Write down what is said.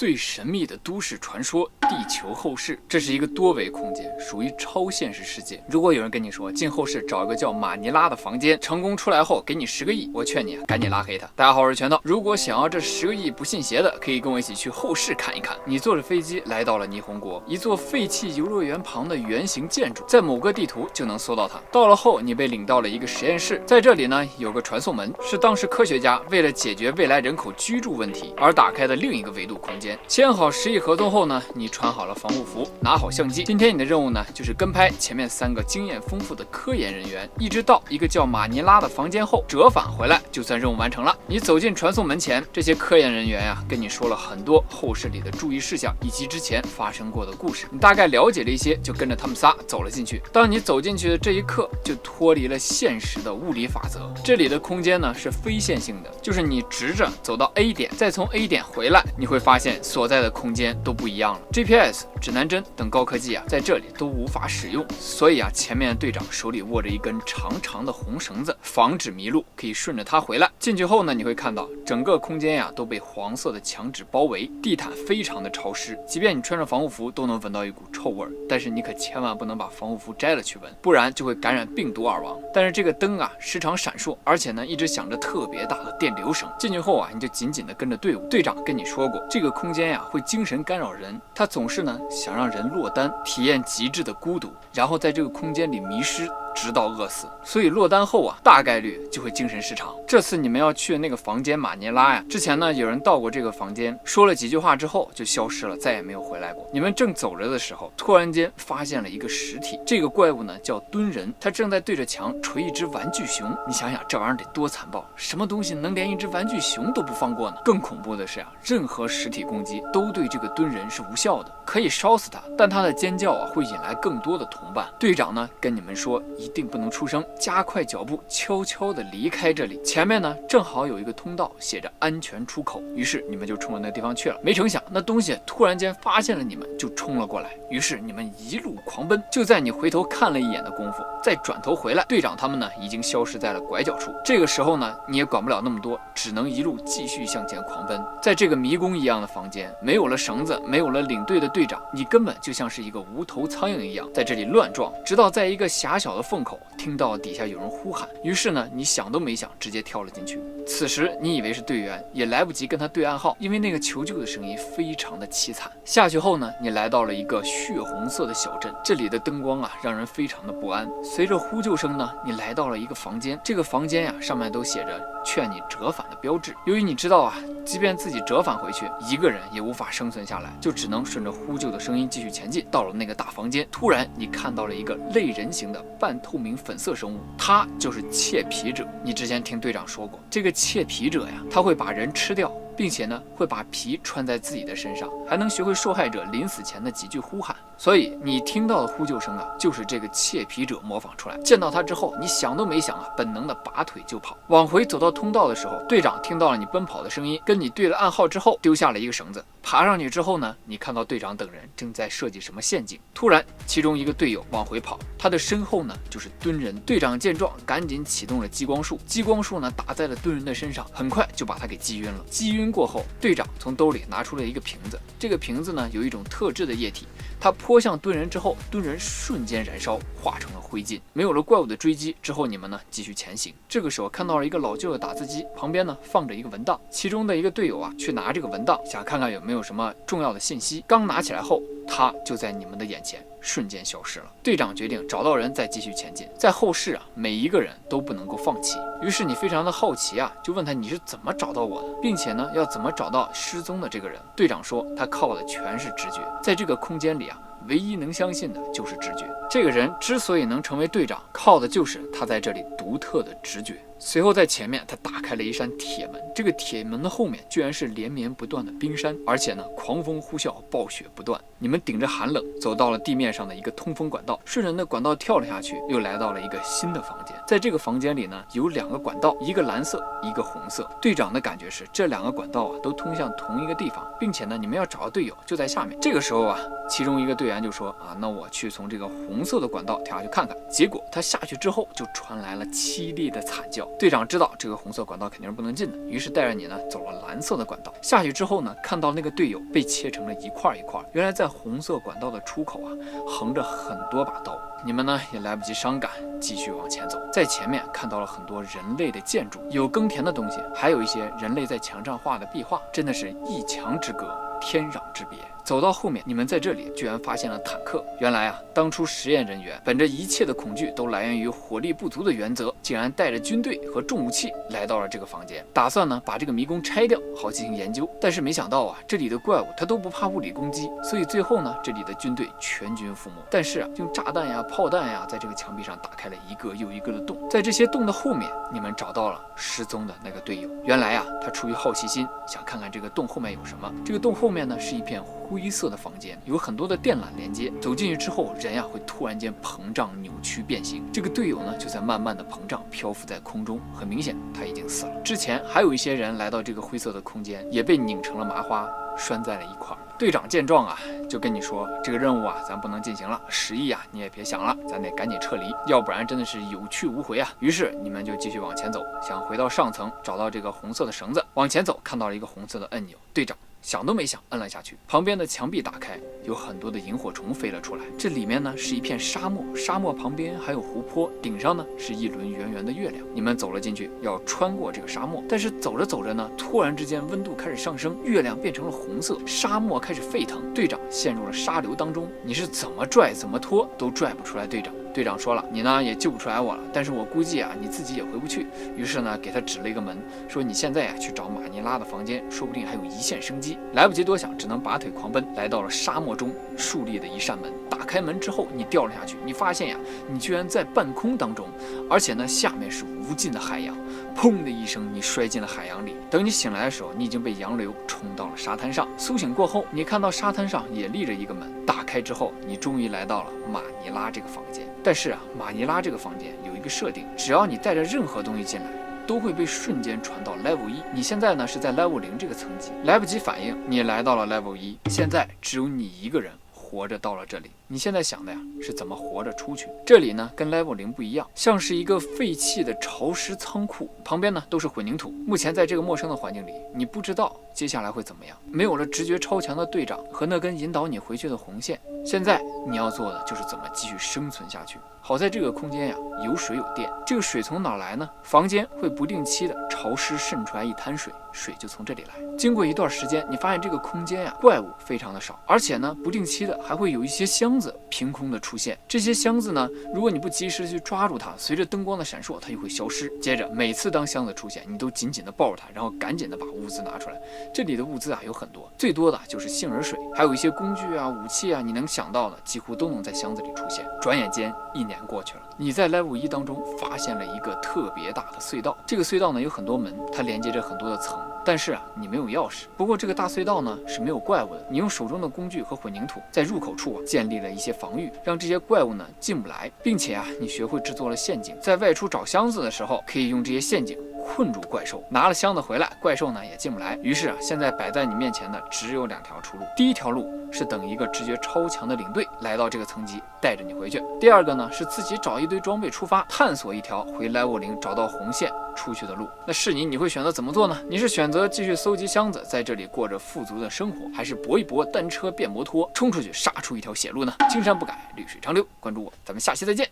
最神秘的都市传说——地球后室。这是一个多维空间，属于超现实世界。如果有人跟你说进后室找一个叫马尼拉的房间，成功出来后给你10个亿，我劝你赶紧拉黑他。大家好，我是拳头。如果想要这10个亿不信邪的，可以跟我一起去后室看一看。你坐着飞机来到了霓虹国，一座废弃游乐园旁的圆形建筑，在某个地图就能搜到它。到了后，你被领到了一个实验室，在这里呢有个传送门，是当时科学家为了解决未来人口居住问题而打开的另一个维度空间。签好10亿合同后呢，你穿好了防护服，拿好相机。今天你的任务呢，就是跟拍前面3个经验丰富的科研人员，一直到一个叫马尼拉的房间后折返回来，就算任务完成了。你走进传送门前，这些科研人员呀，跟你说了很多后室里的注意事项以及之前发生过的故事。你大概了解了一些，就跟着他们仨走了进去。当你走进去的这一刻，就脱离了现实的物理法则。这里的空间呢是非线性的，就是你直着走到 A 点，再从 A 点回来，你会发现所在的空间都不一样了。GPS、指南针等高科技啊，在这里都无法使用。所以啊，前面的队长手里握着一根长长的红绳子，防止迷路，可以顺着它回来。进去后呢，你会看到整个空间呀都被黄色的墙纸包围，地毯非常的潮湿，即便你穿着防护服都能闻到一股臭味。但是你可千万不能把防护服摘了去闻，不然就会感染病毒而亡。但是这个灯啊时常闪烁，而且呢一直响着特别大的电流声。进去后啊，你就紧紧的跟着队伍。队长跟你说过，这个空间呀会精神干扰人，他总是呢想让人落单，体验极致的孤独，然后在这个空间里迷失，直到饿死。所以落单后啊，大概率就会精神失常。这次你们要去的那个房间马尼拉呀，之前呢有人到过这个房间，说了几句话之后就消失了，再也没有回来过。你们正走着的时候，突然间发现了一个实体，这个怪物呢叫蹲人，他正在对着墙捶一只玩具熊。你想想这玩意儿得多残暴，什么东西能连一只玩具熊都不放过呢？更恐怖的是啊，任何实体攻击都对这个蹲人是无效的，可以烧死他，但他的尖叫啊会引来更多的同伴。队长呢跟你们说，一定不能出声，加快脚步，悄悄地离开这里。前面呢正好有一个通道，写着安全出口，于是你们就冲着那个地方去了。没成想那东西突然间发现了你们，就冲了过来，于是你们一路狂奔。就在你回头看了一眼的功夫，再转头回来，队长他们呢已经消失在了拐角处。这个时候呢你也管不了那么多，只能一路继续向前狂奔。在这个迷宫一样的房间，没有了绳子，没有了领队的队长，你根本就像是一个无头苍蝇一样在这里乱撞，直到在一个狭小的缝口听到底下有人呼喊，于是呢你想都没想直接跳了进去。此时你以为是队员，也来不及跟他对暗号，因为那个求救的声音非常的凄惨。下去后呢，你来到了一个血红色的小镇，这里的灯光啊让人非常的不安。随着呼救声呢，你来到了一个房间，这个房间呀上面都写着劝你折返的标志。由于你知道啊，即便自己折返回去，一个人也无法生存下来，就只能顺着呼救的声音继续前进。到了那个大房间，突然你看到了一个类人形的半透明粉色生物，它就是窃皮者。你之前听队长说过，这个窃皮者呀，他会把人吃掉，并且呢会把皮穿在自己的身上，还能学会受害者临死前的几句呼喊。所以你听到的呼救声啊，就是这个窃皮者模仿出来。见到他之后，你想都没想啊，本能的拔腿就跑。往回走到通道的时候，队长听到了你奔跑的声音，跟你对了暗号之后，丢下了一个绳子。爬上去之后呢，你看到队长等人正在设计什么陷阱。突然，其中一个队友往回跑，他的身后呢就是蹲人。队长见状，赶紧启动了激光束，激光束呢打在了蹲人的身上，很快就把他给击晕了。击晕过后，队长从兜里拿出了一个瓶子，这个瓶子呢有一种特制的液体，它泼向蹲人之后，蹲人瞬间燃烧，化成了灰烬。没有了怪物的追击之后，你们呢继续前行。这个时候看到了一个老旧的打字机，旁边呢放着一个文档，其中的一个队友啊去拿这个文档，想看看有没有什么重要的信息。刚拿起来后，他就在你们的眼前瞬间消失了。队长决定找到人再继续前进。在后室啊，每一个人都不能够放弃。于是你非常的好奇啊，就问他你是怎么找到我的，并且呢要怎么找到失踪的这个人。队长说他靠的全是直觉，在这个空间里啊，唯一能相信的就是直觉。这个人之所以能成为队长，靠的就是他在这里独特的直觉。随后在前面他打开了一扇铁门，这个铁门的后面居然是连绵不断的冰山，而且呢狂风呼啸，暴雪不断。你们顶着寒冷走到了地面上的一个通风管道，顺着那管道跳了下去，又来到了一个新的房间。在这个房间里呢，有2个管道，一个蓝色，一个红色。队长的感觉是这2个管道啊都通向同一个地方，并且呢你们要找到队友就在下面。这个时候啊，其中一个队员就说啊，那我去从这个红色的管道跳下去看看。结果他下去之后就传来了凄厉的惨叫。队长知道这个红色管道肯定是不能进的，于是带着你呢走了蓝色的管道。下去之后呢，看到那个队友被切成了一块一块。原来在红色管道的出口啊，横着很多把刀。你们呢也来不及伤感，继续往前走。在前面看到了很多人类的建筑，有耕田的东西，还有一些人类在墙上画的壁画，真的是一墙之隔，天壤之别。走到后面，你们在这里居然发现了坦克。原来啊，当初实验人员本着一切的恐惧都来源于火力不足的原则，竟然带着军队和重武器来到了这个房间，打算呢把这个迷宫拆掉，好进行研究。但是没想到啊，这里的怪物它都不怕物理攻击，所以最后呢，这里的军队全军覆没。但是啊，用炸弹呀、炮弹呀，在这个墙壁上打开了一个又一个的洞，在这些洞的后面，你们找到了失踪的那个队友。原来啊，他出于好奇心，想看看这个洞后面有什么。这个洞后面呢，是一片灰色的房间，有很多的电缆连接。走进去之后，人呀会突然间膨胀、扭曲、变形。这个队友呢就在慢慢的膨胀，漂浮在空中。很明显，他已经死了。之前还有一些人来到这个灰色的空间，也被拧成了麻花，拴在了一块。队长见状啊，就跟你说，这个任务啊，咱不能进行了，10亿啊，你也别想了，咱得赶紧撤离，要不然真的是有去无回啊。于是你们就继续往前走，想回到上层，找到这个红色的绳子。往前走，看到了一个红色的按钮，队长想都没想，摁了下去。旁边的墙壁打开，有很多的萤火虫飞了出来。这里面呢是一片沙漠，沙漠旁边还有湖泊，顶上呢是一轮圆圆的月亮。你们走了进去，要穿过这个沙漠。但是走着走着呢，突然之间温度开始上升，月亮变成了红色，沙漠开始沸腾，队长陷入了沙流当中。你是怎么拽怎么拖都拽不出来队长。队长说了，你呢也救不出来我了，但是我估计啊你自己也回不去。于是呢给他指了一个门，说你现在呀去找马尼拉的房间，说不定还有一线生机。来不及多想，只能拔腿狂奔，来到了沙漠中竖立的一扇门。打开门之后，你掉了下去，你发现呀，你居然在半空当中，而且呢下面是无尽的海洋。砰的一声，你摔进了海洋里。等你醒来的时候，你已经被洋流冲到了沙滩上。苏醒过后，你看到沙滩上也立着一个门，打开之后，你终于来到了马尼拉这个房间。但是啊，马尼拉这个房间有一个设定，只要你带着任何东西进来，都会被瞬间传到 level 1。你现在呢是在 level 0这个层级，来不及反应，你来到了 level 1。现在只有你一个人活着到了这里。你现在想的呀是怎么活着出去。这里呢跟 level 0不一样，像是一个废弃的潮湿仓库，旁边呢都是混凝土。目前在这个陌生的环境里，你不知道接下来会怎么样。没有了直觉超强的队长和那根引导你回去的红线，现在你要做的就是怎么继续生存下去。好在这个空间呀有水有电，这个水从哪来呢？房间会不定期的潮湿渗出来一滩水，水就从这里来。经过一段时间，你发现这个空间呀怪物非常的少，而且呢不定期的还会有一些箱子凭空的出现。这些箱子呢，如果你不及时去抓住它，随着灯光的闪烁，它就会消失。接着每次当箱子出现，你都紧紧的抱着它，然后赶紧的把物资拿出来。这里的物资啊有很多，最多的就是杏仁水，还有一些工具啊、武器啊，你能想到的几乎都能在箱子里出现。转眼间1年过去了，你在 level 1当中发现了一个特别大的隧道。这个隧道呢有很多门，它连接着很多的层，但是啊你没有钥匙。不过这个大隧道呢是没有怪物的，你用手中的工具和混凝土在入口处啊建立了一些防御，让这些怪物呢进不来，并且啊你学会制作了陷阱，在外出找箱子的时候可以用这些陷阱困住怪兽，拿了箱子回来，怪兽呢也进不来。于是啊，现在摆在你面前的只有2条出路。第一条路是等一个直觉超强的领队来到这个层级，带着你回去。第二个呢是自己找一堆装备出发，探索一条回 level 0找到红线出去的路。那是你会选择怎么做呢？你是选择继续搜集箱子，在这里过着富足的生活，还是搏一搏单车变摩托，冲出去杀出一条血路呢？青山不改，绿水长流。关注我，咱们下期再见。